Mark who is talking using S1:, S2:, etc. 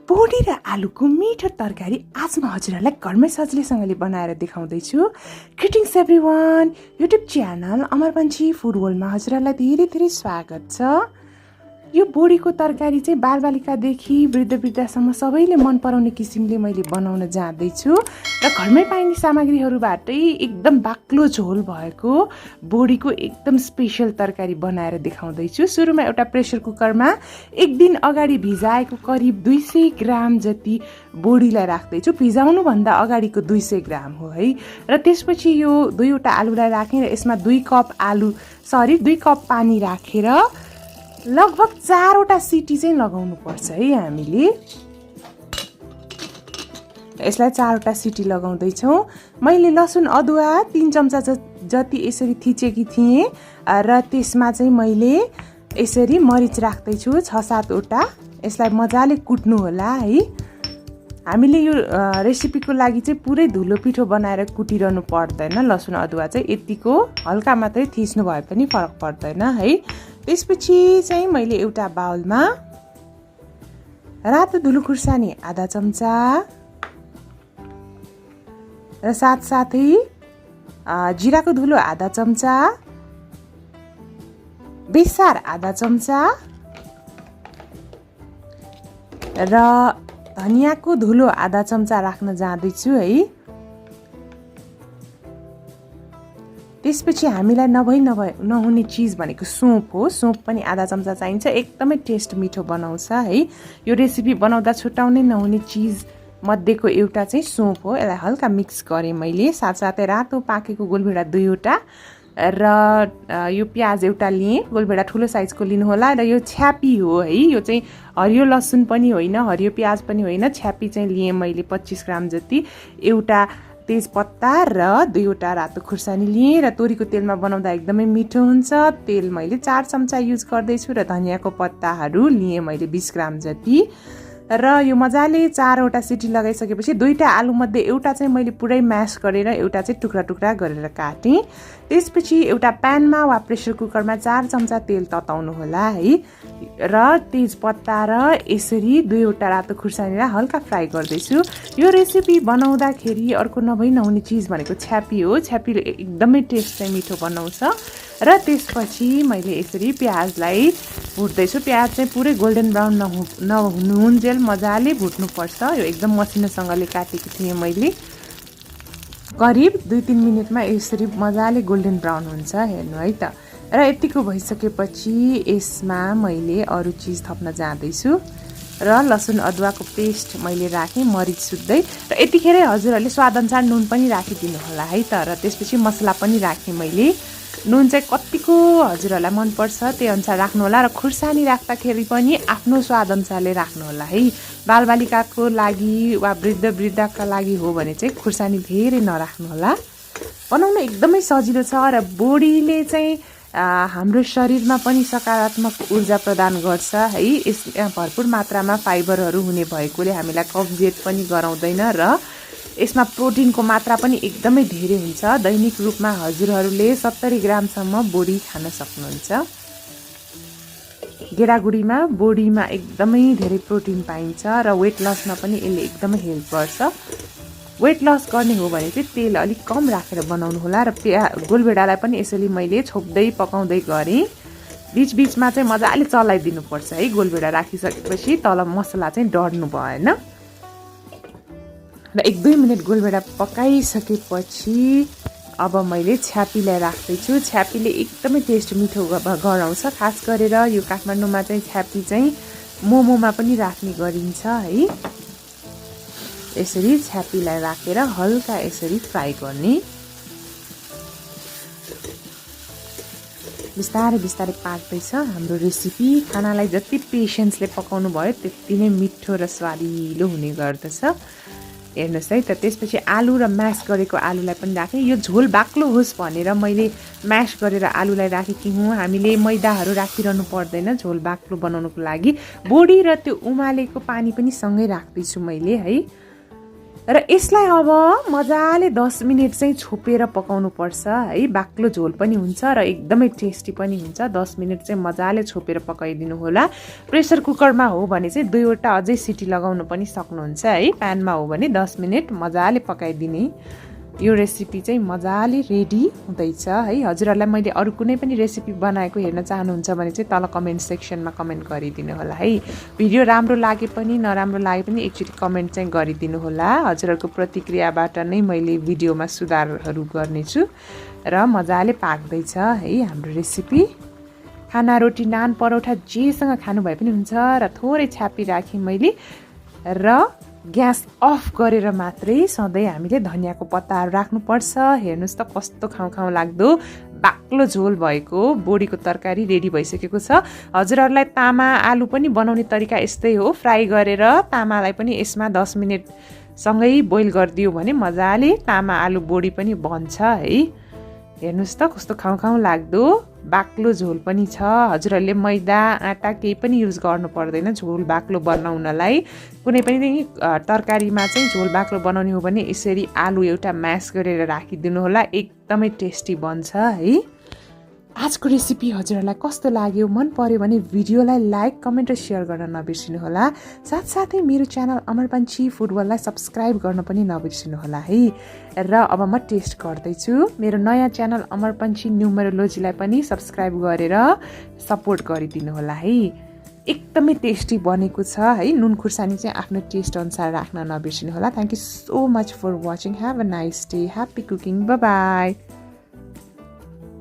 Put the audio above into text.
S1: बोडी र आलुको मिठो तरकारी आज म हजुरहरूलाई घरमै सजिलैसँगले बनाएर देखाउँदैछु। Greetings everyone, YouTube channel Amarpanchi food वर्ल्डमा हजुरहरूलाई धेरै धेरै स्वागत छ। यो बोडीको तरकारी चाहिँ बालबालिकादेखि वृद्धसम्म सबैले मन पराउने किसिमले मैले बनाउन जाँदैछु र घरमै पाइने सामग्रीहरूबाटै एकदम बाक्लो झोल भएको बोडीको एकदम स्पेशल तरकारी बनाएर देखाउँदैछु। सुरुमा एउटा प्रेसर कुकरमा एक दिन अगाडि भिजाएको करिब 200 ग्राम जति बोडीलाई राख्दैछु। भिजाउनु भन्दा अगाडिको 200 ग्राम हो है। र त्यसपछि यो दुईवटा आलुलाई राखेँ र यसमा 2 कप पानी राखेर लगभग 4वटा सिटी चाहिँ लगाउनु पर्छ है। हामीले यसलाई 4वटा सिटी लगाउँदैछौँ। मैले लसुन अदुवा 3 चम्चा जति यसरी थिचेकी थिएँ र त्यसमा चाहिँ मैले यसरी मरिच राख्दैछु 6-7वटा। यसलाई मजाले कुट्नु होला है। हामीले यो रेसिपीको लागि चाहिँ पुरै धुलो पिठो बनाएर कुटिरहनु पर्दैन। लसुन अदुवा चाहिँ यतिको हल्का मात्रै थिच्नु भए पनि फरक पर्दैन है। त्यसपछि चाहिँ मैले एउटा बाउलमा रातो धुलो खुर्सानी आधा चम्चा र साथसाथै जिराको धुलो आधा चम्चा, बेसार आधा चम्चा र धनियाको धुलो आधा चम्चा राख्न जाँदैछु है। त्यसपछि हामीलाई नहुने चिज भनेको सोप हो। सोप पनि आधा चम्चा चाहिन्छ। एकदमै टेस्ट मिठो बनाउँछ है। यो रेसिपी बनाउँदा छुटाउनै नहुने चिज मध्येको एउटा चाहिँ सोप हो। यसलाई हल्का मिक्स गरेँ मैले। साथसाथै रातो पाकेको गोलभेडा 2वटा र यो प्याज एउटा लिएँ। गोलभेडा ठुलो साइजको लिनु होला। र यो छ्यापी हो है। यो चाहिँ हरियो लसुन पनि होइन, हरियो प्याज पनि होइन, छ्यापी चाहिँ लिएँ मैले 25 ग्राम जति। एउटा तेजपत्ता र 2वटा रातो खुर्सानी लिएँ र तोरीको तेलमा बनाउँदा एकदमै मिठो हुन्छ। तेल मैले 4 चम्चा युज गर्दैछु र धनियाको पत्ताहरू लिएँ मैले 20 ग्राम जति। र यो मजाले 4वटा सिटी लगाइसकेपछि 2टा आलुमध्ये एउटा चाहिँ मैले पुरै म्यास गरेर एउटा चाहिँ टुक्रा टुक्रा गरेर काटेँ। त्यसपछि एउटा प्यानमा वा प्रेसर कुकरमा 4 चम्चा तेल तताउनु होला है। र तेजपत्ता र यसरी 2वटा रातो खुर्सानीलाई हल्का फ्राई गर्दैछु। यो रेसिपी बनाउँदाखेरि अर्को नहुने चिज भनेको छ्यापी हो। छ्यापीले एकदमै टेस्ट चाहिँ मिठो बनाउँछ। र त्यसपछि मैले यसरी प्याजलाई भुट्दैछु। प्याज चाहिँ पुरै गोल्डन ब्राउन नहुनुन्जेल मजाले भुट्नुपर्छ। यो एकदम मसिनोसँगले काटेको थिएँ मैले। करिब 2-3 मिनटमा यसरी मजाले गोल्डन ब्राउन हुन्छ, हेर्नु है त। र यतिको भइसकेपछि यसमा मैले अरू चिज थप्न जाँदैछु। र लसुन अदुवाको पेस्ट मैले राखेँ मरिच सुत्दै। र यतिखेरै हजुरहरूले स्वादअनुसार नुन पनि राखिदिनु होला है त। र त्यसपछि मसला पनि राखेँ मैले। नुन चाहिँ कतिको हजुरहरूलाई मनपर्छ त्यही अनुसार राख्नु होला। र खुर्सानी राख्दाखेरि पनि आफ्नो स्वादअनुसारले राख्नु होला है। बालबालिकाको लागि वा वृद्धका लागि हो भने चाहिँ खुर्सानी धेरै नराख्नु होला। बनाउन एकदमै सजिलो छ र बोडीले चाहिँ हाम्रो शरीरमा पनि सकारात्मक ऊर्जा प्रदान गर्छ है। यसमा भरपुर मात्रामा फाइबरहरू हुने भएकोले हामीलाई कब्जियत पनि गराउँदैन र यसमा प्रोटिनको मात्रा पनि एकदमै धेरै हुन्छ। दैनिक रूपमा हजुरहरूले 70 ग्रामसम्म बोडी खान सक्नुहुन्छ। गेडागुडीमा बोडीमा एकदमै धेरै प्रोटिन पाइन्छ र वेट लसमा पनि यसले एकदमै हेल्प गर्छ। वेट लस गर्ने हो भने चाहिँ तेल अलिक कम राखेर बनाउनु होला। र गोलभेडालाई पनि यसरी मैले छोप्दै पकाउँदै गरेँ। बिचबिचमा चाहिँ मजाले चलाइदिनुपर्छ है। गोलभेडा राखिसकेपछि तल मसला चाहिँ डढ्नु भएन। र 1-2 मिनट गोलभेडा पकाइसकेपछि अब मैले छ्यापीलाई राख्दैछु। छ्यापीले एकदमै टेस्ट मिठो गराउँछ। खास गरेर यो काठमाडौँमा चाहिँ छ्यापी चाहिँ मोमोमा पनि राख्ने गरिन्छ है। यसरी छ्यापीलाई राखेर हल्का यसरी फ्राई गर्ने। बिस्तारै बिस्तारै पाक्दैछ हाम्रो रेसिपी। खानालाई जति पेसेन्सले पकाउनु भयो त्यति नै मिठो र स्वादिलो हुने गर्दछ। हेर्नुहोस् है त। त्यसपछि आलु र म्यास गरेको आलुलाई पनि राखेँ। यो झोल बाक्लो होस् भनेर मैले म्यास गरेर आलुलाई राखेकी हुँ। हामीले मैदाहरू राखिरहनु पर्दैन झोल बाक्लो बनाउनुको लागि। बोडी र त्यो उमालेको पानी पनि सँगै राख्दैछु मैले है। र यसलाई अब मजाले 10 मिनेट चाहिँ छोपेर पकाउनु पर्छ है। बाक्लो झोल पनि हुन्छ र एकदमै टेस्टी पनि हुन्छ। 10 मिनेट चाहिँ मजाले छोपेर पकाइदिनु होला। प्रेसर कुकरमा हो भने चाहिँ 2 वटा अझै सिटी लगाउनु पनि सक्नुहुन्छ है। प्यानमा हो भने 10 मिनेट मजाले पकाइदिने। यो रेसिपी चाहिँ मजाले रेडी हुँदैछ है। हजुरहरूलाई मैले अरू कुनै पनि रेसिपी बनाएको हेर्न चाहनुहुन्छ भने चाहिँ तल कमेन्ट सेक्सनमा कमेन्ट गरिदिनु होला है। भिडियो राम्रो लागे पनि नराम्रो लागे पनि एकचोटि कमेन्ट चाहिँ गरिदिनु होला। हजुरहरूको प्रतिक्रियाबाट नै मैले भिडियोमा सुधारहरू गर्नेछु। र मजाले पाक्दैछ है हाम्रो रेसिपी। खाना रोटी नान परोठा जेसँग खानु भए पनि हुन्छ। र थोरै छ्यापी राखेँ मैले। र ग्यास अफ गरेर मात्रै सधैँ हामीले धनियाको पत्ताहरू राख्नुपर्छ। हेर्नुहोस् त कस्तो खाउँ खाउँ लाग्दो बाक्लो झोल भएको बोडीको तरकारी रेडी भइसकेको छ। हजुरहरूलाई तामा आलु पनि बनाउने तरिका यस्तै हो। फ्राई गरेर तामालाई पनि यसमा 10 मिनेटसँगै बोइल गरिदियो भने मजाले तामा आलु बोडी पनि बन्छ है। हेर्नुहोस् त कस्तो खाउँ खाउँ लाग्दो बाक्लो झोल पनि छ। हजुरहरूले मैदा आटा केही पनि युज गर्नु पर्दैन झोल बाक्लो बनाउनलाई। कुनै पनि तरकारीमा चाहिँ झोल बाक्लो बनाउने हो भने यसरी आलु एउटा म्यास गरेर राखिदिनु होला। एकदमै टेस्टी बन्छ है। आजको रेसिपी हजुरहरूलाई कस्तो लाग्यो मन पर्यो भने भिडियोलाई लाइक कमेन्ट र सेयर गर्न नबिर्सिनु होला। साथसाथै मेरो च्यानल अमरपन्ची फुड वर्ल्डलाई सब्सक्राइब गर्न पनि नबिर्सिनु होला है। र अब म टेस्ट गर्दैछु। मेरो नयाँ च्यानल अमरपन्ची न्युमरोलोजीलाई पनि सब्सक्राइब गरेर सपोर्ट गरिदिनु होला है। एकदमै टेस्टी बनेको छ है। नुन खुर्सानी चाहिँ आफ्नो टेस्ट अनुसार राख्न नबिर्सिनु होला। Thank you so much for watching. Have a nice day. Happy cooking. Bye by.